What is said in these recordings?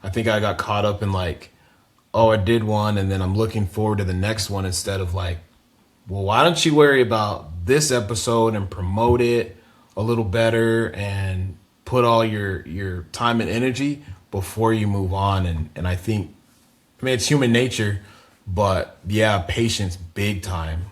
I think I got caught up in like, oh, I did one and then I'm looking forward to the next one instead of like, well, why don't you worry about this episode and promote it a little better and put all your time and energy before you move on. And I think, I mean, it's human nature, but yeah, patience big time.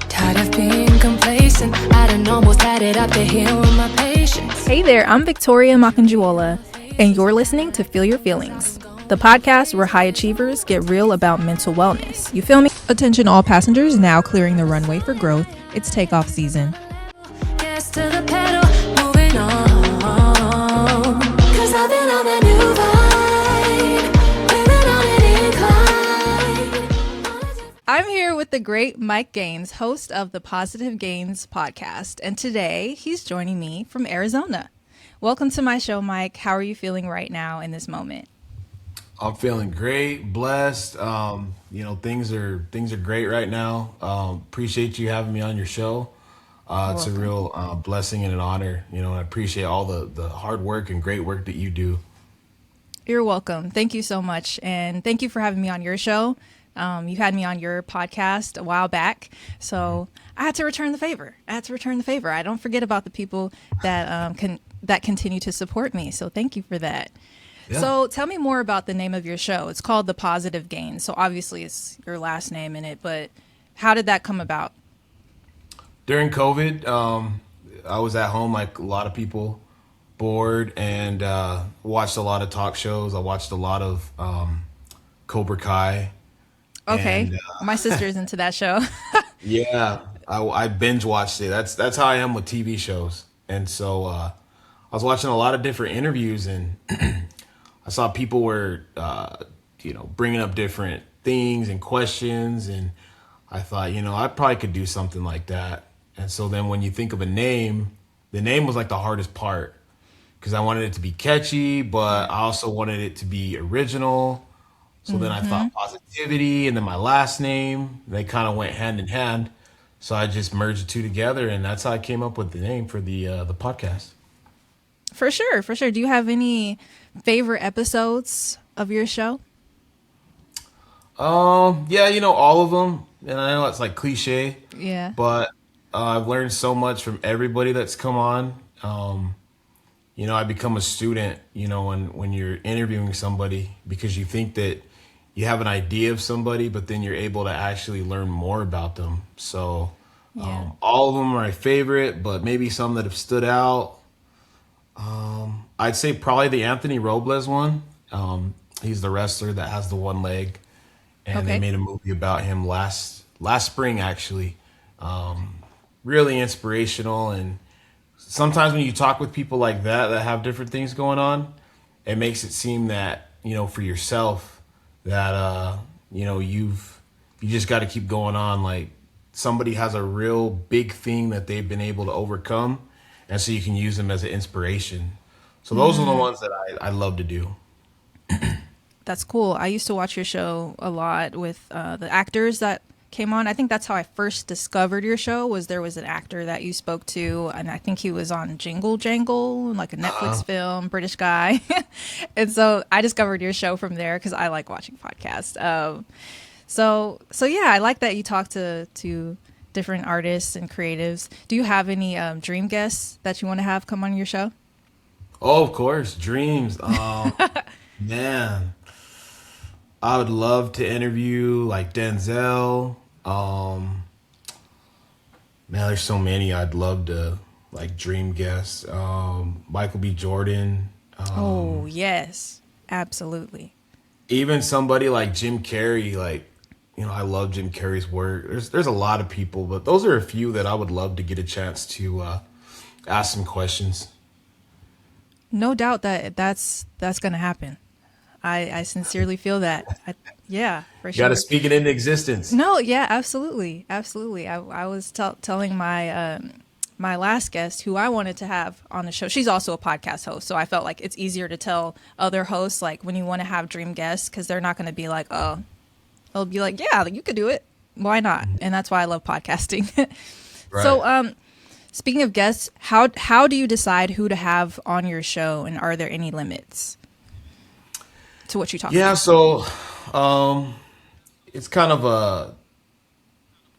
Tired of being complacent. I done almost had it up the hill with my patience. Hey there, I'm Victoria Makanjuola, and you're listening to Feel Your Feelings, the podcast where high achievers get real about mental wellness. You feel me? Attention all passengers, now clearing the runway for growth. It's takeoff season. Gas to the pedal, moving on. 'Cause I've been on a new vibe. Living on an incline. I'm here with the great Mike Gaines, host of the Positive Gains podcast, and today he's joining me from Arizona. Welcome to my show, Mike. How are you feeling right now in this moment? I'm feeling great, blessed. Things are great right now. Appreciate you having me on your show. It's a real blessing and an honor. And I appreciate all the hard work and great work that you do. You're welcome. Thank you so much, and thank you for having me on your show. You had me on your podcast a while back, so I had to return the favor. I don't forget about the people that continue to support me. So thank you for that. Yeah. So tell me more about the name of your show. It's called The Positive Gains. So obviously it's your last name in it, but how did that come about? During COVID, I was at home like a lot of people, bored, and watched a lot of talk shows. I watched a lot of Cobra Kai. Okay, And, my sister's into that show. yeah, I binge watched it. That's how I am with TV shows. And so I was watching a lot of different interviews, and I saw people were, bringing up different things and questions, and I thought, I probably could do something like that. And so then when you think of a name, the name was like the hardest part because I wanted it to be catchy, but I also wanted it to be original. So then I thought positivity and then my last name, they kind of went hand in hand. So I just merged the two together, and that's how I came up with the name for the podcast. For sure. Do you have any favorite episodes of your show? Yeah, all of them. And I know it's like cliche, Yeah. but I've learned so much from everybody that's come on. I become a student, when you're interviewing somebody because you think that you have an idea of somebody, but then you're able to actually learn more about them. So Yeah. all of them are my favorite, but maybe some that have stood out. I'd say probably the Anthony Robles one. He's the wrestler that has the one leg, and they Okay. made a movie about him last spring actually. Really inspirational, and sometimes when you talk with people like that have different things going on, it makes it seem that for yourself that you just got to keep going on. Like somebody has a real big thing that they've been able to overcome, and so you can use them as an inspiration. So those are the ones that I love to do. That's cool. I used to watch your show a lot with the actors that came on. I think that's how I first discovered your show. There was an actor that you spoke to, and I think he was on Jingle Jangle, like a Netflix film, British guy. And so I discovered your show from there because I like watching podcasts. So yeah, I like that you talk to different artists and creatives. Do you have any dream guests that you want to have come on your show? Oh, of course, dreams. Man, I would love to interview like Denzel. Man, there's so many I'd love to like dream guests. Michael B. Jordan. Oh, yes, absolutely. Even somebody like Jim Carrey. Like, I love Jim Carrey's work. There's a lot of people, but those are a few that I would love to get a chance to ask some questions. No doubt that that's going to happen. I sincerely feel that. Yeah, for You sure. got to speak it into existence. No, yeah, absolutely. I was telling my my last guest who I wanted to have on the show. She's also a podcast host, so I felt like it's easier to tell other hosts like when you want to have dream guests because they're not going to be like, oh, they'll be like, yeah, you could do it. Why not? And that's why I love podcasting. Right. Speaking of guests, how do you decide who to have on your show, and are there any limits to what you talk Yeah, about? so it's kind of a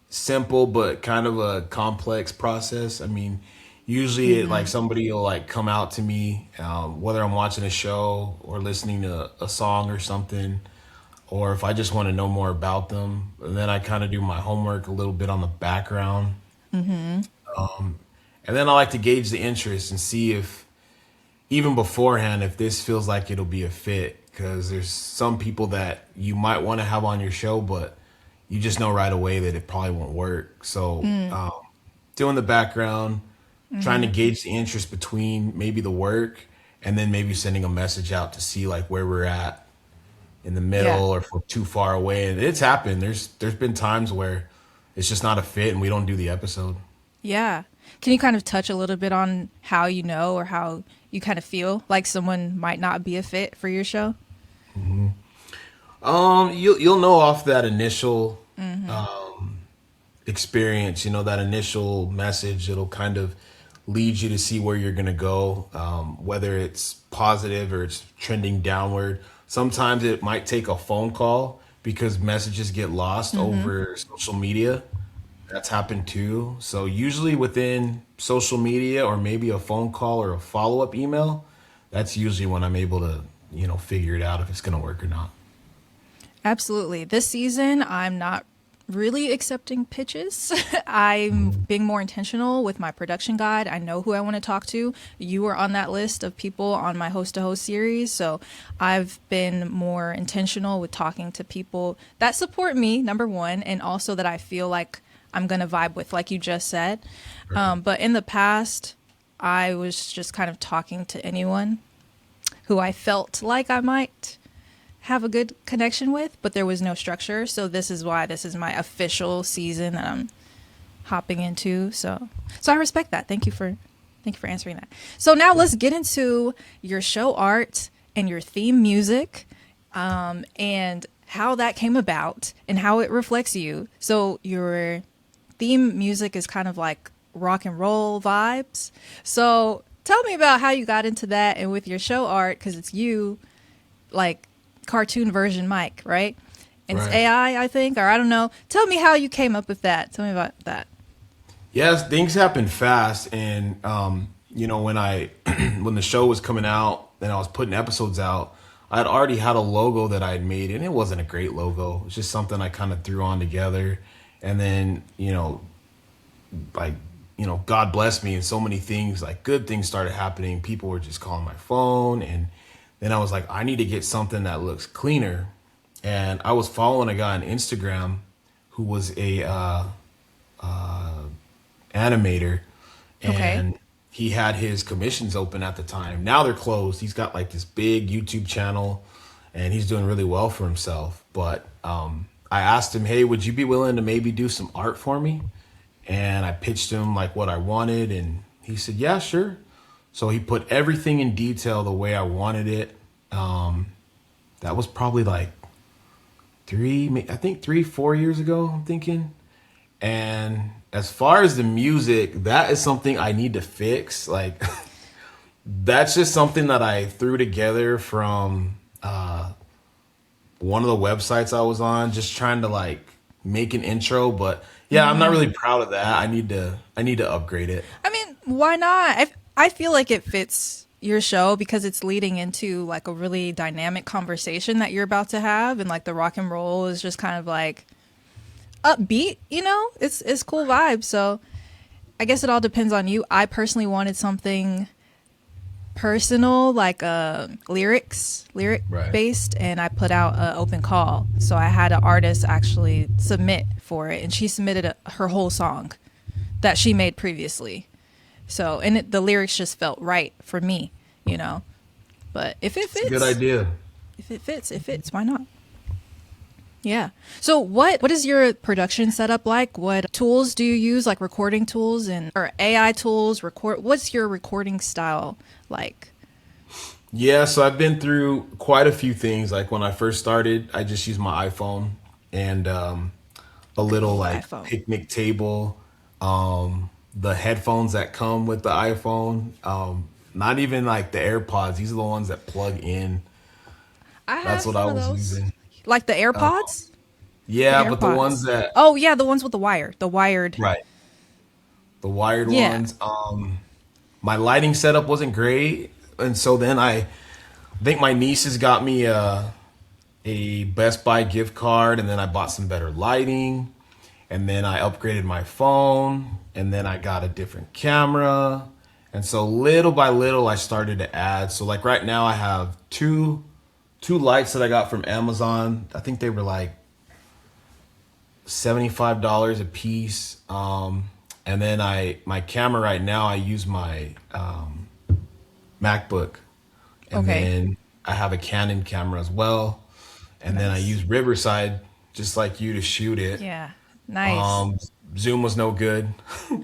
simple but kind of a complex process. I mean, usually like somebody will like come out to me, whether I'm watching a show or listening to a song or something, or if I just want to know more about them. And then I kind of do my homework a little bit on the background. And then I like to gauge the interest and see if, even beforehand, if this feels like it'll be a fit. Because there's some people that you might want to have on your show, but you just know right away that it probably won't work. So doing the background, trying to gauge the interest between maybe the work, and then maybe sending a message out to see like where we're at in the middle, Yeah. or if we're too far away. And it's happened. There's been times where it's just not a fit and we don't do the episode. Yeah. Can you kind of touch a little bit on how you know, or how you kind of feel like someone might not be a fit for your show? You'll know off that initial experience, that initial message. It'll kind of lead you to see where you're gonna go, whether it's positive or it's trending downward. Sometimes it might take a phone call because messages get lost over social media. That's happened too. So usually within social media, or maybe a phone call or a follow-up email, that's usually when I'm able to, figure it out if it's going to work or not. Absolutely. This season, I'm not really accepting pitches. I'm being more intentional with my production guide. I know who I want to talk to. You were on that list of people on my Host2Host series. So I've been more intentional with talking to people that support me, number one, and also that I feel like I'm going to vibe with, like you just said. Right. But in the past, I was just kind of talking to anyone who I felt like I might have a good connection with, but there was no structure. So this is why this is my official season that I'm hopping into. So I respect that. Thank you for answering that. So now let's get into your show art and your theme music, and how that came about and how it reflects you. So your theme music is kind of like rock and roll vibes. So tell me about how you got into that, and with your show art, because it's you, like cartoon version Mike, right? And Right. it's AI, I think, or I don't know. Tell me how you came up with that. Tell me about that. Yes, things happen fast. And, when when the show was coming out and I was putting episodes out, I had already had a logo that I had made, and it wasn't a great logo. It was just something I kind of threw on together. And then, God blessed me, and so many things, like good things started happening. People were just calling my phone. And then I was like, I need to get something that looks cleaner. And I was following a guy on Instagram who was a animator, and he had his commissions open at the time. Now they're closed. He's got like this big YouTube channel, and he's doing really well for himself. But I asked him, hey, would you be willing to maybe do some art for me? And I pitched him like what I wanted, and he said, yeah, sure. So he put everything in detail the way I wanted it. That was probably like 3-4 years ago, I'm thinking. And as far as the music, that is something I need to fix. Like, that's just something that I threw together from one of the websites I was on, just trying to like make an intro. But yeah, I'm not really proud of that. I need to upgrade it. I mean, why not? I feel like it fits your show because it's leading into like a really dynamic conversation that you're about to have, and like the rock and roll is just kind of like upbeat, it's cool vibes. So I guess it all depends on you. I personally wanted something personal, like lyric Right. based, and I put out an open call. So I had an artist actually submit for it, and she submitted her whole song that she made previously. So, and the lyrics just felt right for me, But if it fits, Good idea. If it fits. Why not? Yeah. So what is your production setup like? What tools do you use, like recording tools or AI tools? What's your recording style like? Yeah, so I've been through quite a few things. Like when I first started, I just used my iPhone and a little like iPhone. picnic table. the headphones that come with the iPhone. Not even like the AirPods. These are the ones that plug in. I That's have what some I of was those. using. Like the AirPods? The Yeah, but the ones AirPods. that Oh yeah, the ones with the wire. The wired. right, the wired Yeah. ones. My lighting setup wasn't great, and so then I think my nieces got me a Best Buy gift card, and then I bought some better lighting, and then I upgraded my phone, and then I got a different camera, and so little by little I started to add. So like right now I have two lights that I got from Amazon. I think they were like $75 a piece. And then my camera right now, I use my MacBook, and Okay. then I have a Canon camera as well, and then I Nice. use Riverside just like you to shoot it. Yeah. Nice. Um, Zoom was no good. A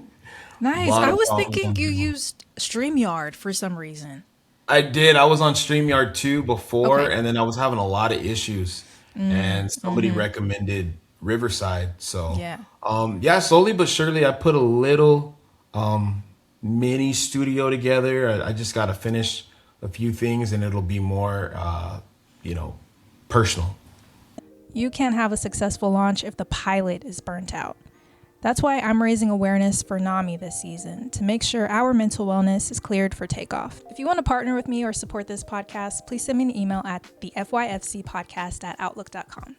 Nice. lot I of was problems thinking on you Zoom. used StreamYard for some reason. I did. I was on StreamYard 2 before, Okay. and then I was having a lot of issues, and somebody recommended Riverside. So, Yeah. yeah, slowly but surely, I put a little mini studio together. I just got to finish a few things, and it'll be more, you know, personal. You can't have a successful launch if the pilot is burnt out. That's why I'm raising awareness for NAMI this season to make sure our mental wellness is cleared for takeoff. If you want to partner with me or support this podcast, please send me an email at the FYFZ podcast at outlook.com.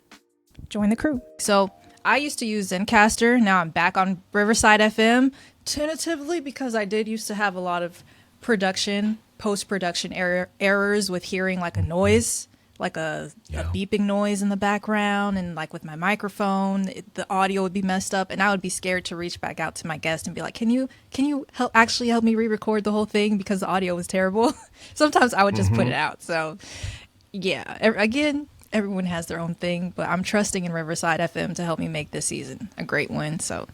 Join the crew. So I used to use Zencaster. Now I'm back on Riverside FM tentatively because I did used to have a lot of post-production errors with hearing like a noise, like a Yeah. beeping noise in the background, and like with my microphone, the audio would be messed up, and I would be scared to reach back out to my guest and be like, "Can you help me re-record the whole thing because the audio was terrible?" Sometimes I would just put it out. So yeah, again, everyone has their own thing, but I'm trusting in Riverside FM to help me make this season a great one. So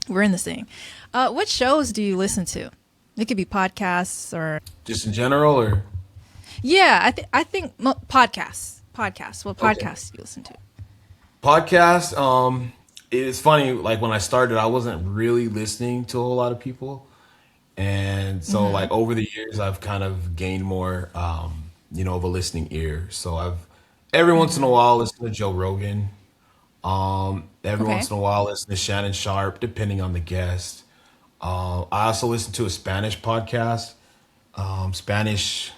we're in this thing. What shows do you listen to? It could be podcasts or Just in general, or yeah, I think podcasts. Podcasts. What okay. podcasts do you listen to? Podcast. It's funny. Like when I started, I wasn't really listening to a whole lot of people, and so like over the years, I've kind of gained more, of a listening ear. So I've every once in a while listen to Joe Rogan. Every Okay. once in a while listen to Shannon Sharp, depending on the guest. I also listen to a Spanish podcast. Spanish.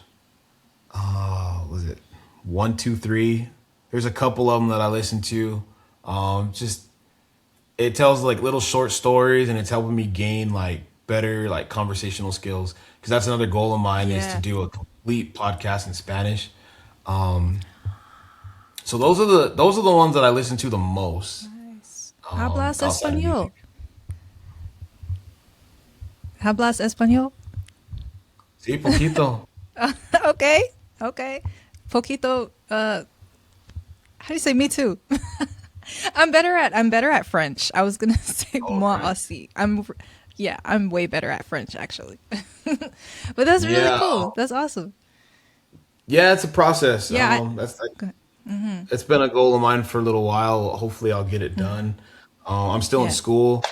Was it 1, 2, 3? There's a couple of them that I listen to. Just it tells like little short stories, and it's helping me gain like better like conversational skills, because that's another goal of mine is to Yeah. do a complete podcast in Spanish. So those are the ones that I listen to the most. Hablas Outside of español. music. Hablas español. Sí, poquito. Okay. Okay. Poquito. How do you say me too? I'm better at French. I was gonna say Oh, moi French. aussi. I'm way better at French actually. But that's really Yeah. cool. That's awesome. Yeah, it's a process. Yeah. That's like, Go ahead. it's been a goal of mine for a little while. Hopefully, I'll get it done. I'm still in Yeah. school,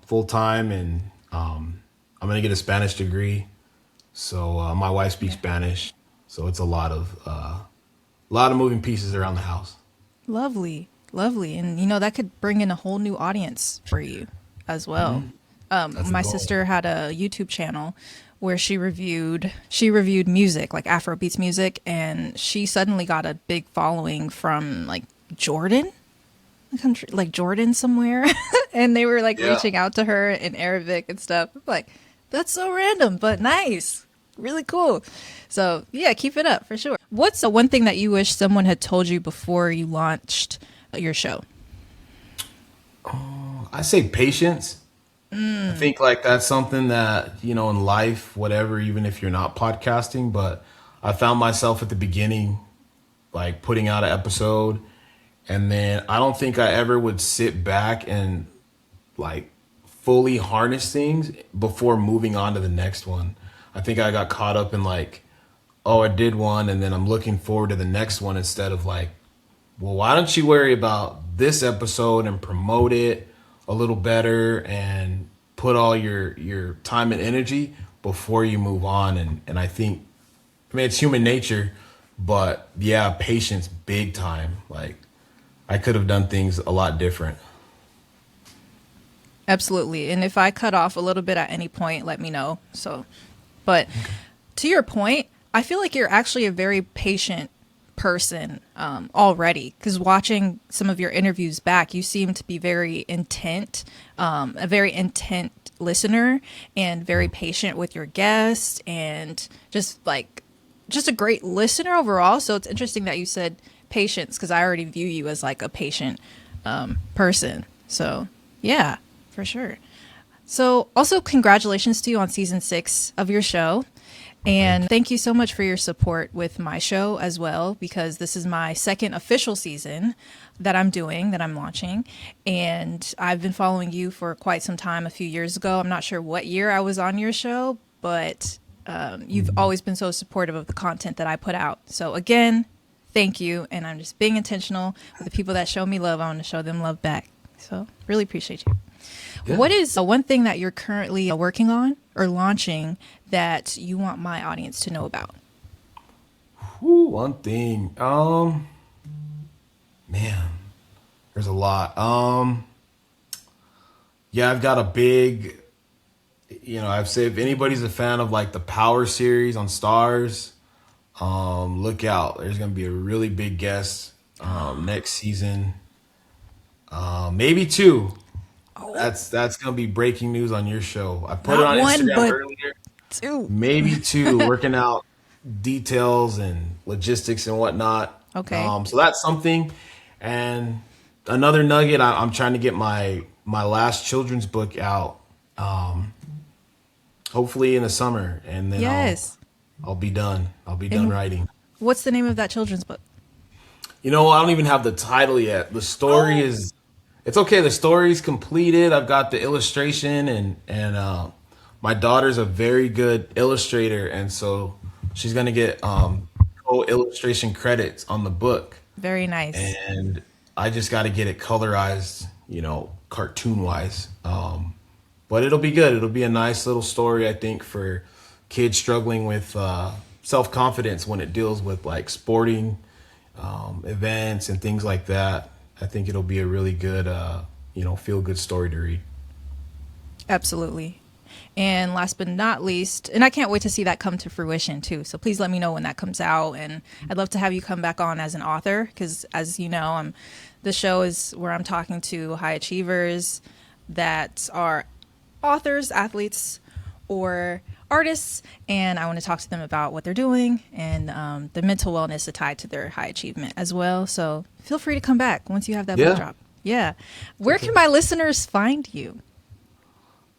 full time, and I'm gonna get a Spanish degree. So my wife speaks Spanish, so it's a lot of moving pieces around the house. Lovely, lovely, and that could bring in a whole new audience for you as well. That's the My goal. sister had a YouTube channel where she reviewed music, like Afrobeats music, and she suddenly got a big following from like Jordan, the country, like Jordan somewhere, and they were like Yeah. reaching out to her in Arabic and stuff. I'm like, that's so random, but nice, really cool. So yeah, keep it up for sure. What's the one thing that you wish someone had told you before you launched your show? I say patience. I think like that's something that, in life, whatever, even if you're not podcasting, but I found myself at the beginning, like putting out an episode, and then I don't think I ever would sit back and like fully harness things before moving on to the next one. I think I got caught up in like, oh, I did one, and then I'm looking forward to the next one instead of like, well, why don't you worry about this episode and promote it a little better and put all your time and energy before you move on. And I think, I mean, it's human nature, but yeah, patience, big time. Like, I could have done things a lot different. Absolutely. And if I cut off a little bit at any point, let me know. So, but to your point, I feel like you're actually a very patient person already, because watching some of your interviews back, you seem to be very intent, a very intent listener and very patient with your guests and just a great listener overall. So it's interesting that you said patience, because I already view you as like a patient person. So yeah, for sure. So also congratulations to you on season 6 of your show. And thank you so much for your support with my show as well, because this is my second official season that I'm launching. And I've been following you for quite some time, a few years ago. I'm not sure what year I was on your show, but you've always been so supportive of the content that I put out. So again, thank you. And I'm just being intentional with the people that show me love. I want to show them love back. So really appreciate you. Yeah. What is one thing that you're currently working on or launching that you want my audience to know about? One thing. Man, there's a lot. Yeah, I've got a big, I've said if anybody's a fan of like the Power series on Stars, look out. There's going to be a really big guest next season. Maybe 2. That's gonna be breaking news on your show. I put it on Instagram earlier. 2. Maybe 2. Working out details and logistics and whatnot. Okay. So that's something. And another nugget, I'm trying to get my last children's book out. Hopefully in the summer, and then yes, I'll be done. I'll be done writing. What's the name of that children's book? I don't even have the title yet. The story is. It's okay. The story's completed. I've got the illustration, and my daughter's a very good illustrator, and so she's gonna get co-illustration credits on the book. Very nice. And I just got to get it colorized, cartoon wise. But it'll be good. It'll be a nice little story, I think, for kids struggling with self-confidence when it deals with like sporting events and things like that. I think it'll be a really good, feel-good story to read. Absolutely. And last but not least, and I can't wait to see that come to fruition too. So please let me know when that comes out. And I'd love to have you come back on as an author, because as you know, the show is where I'm talking to high achievers that are authors, athletes, or artists, and I want to talk to them about what they're doing and the mental wellness tied to their high achievement as well. So feel free to come back once you have that book drop. Yeah. Where can my listeners find you?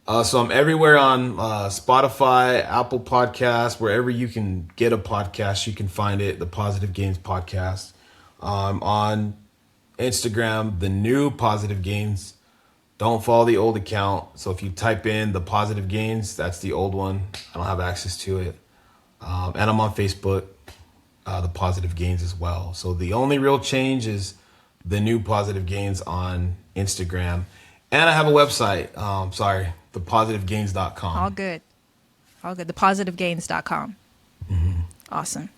So I'm everywhere on Spotify, Apple Podcasts, wherever you can get a podcast, you can find it, the Positive Gains Podcast. On Instagram, the new Positive Gains. Don't follow the old account. So if you type in the Positive Gains, that's the old one. I don't have access to it. And I'm on Facebook, the Positive Gains as well. So the only real change is the new Positive Gains on Instagram. And I have a website. thepositivegains.com. All good. Thepositivegains.com. Mm-hmm. Awesome.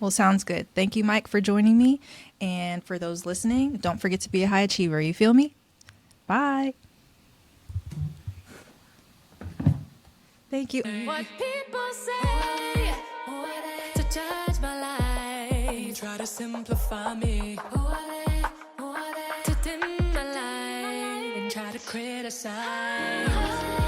Well, sounds good. Thank you, Mike, for joining me. And for those listening, don't forget to be a high achiever. You feel me? Bye. Thank you. What people say to judge my life, Try to simplify me, to dim my light, and try to criticize.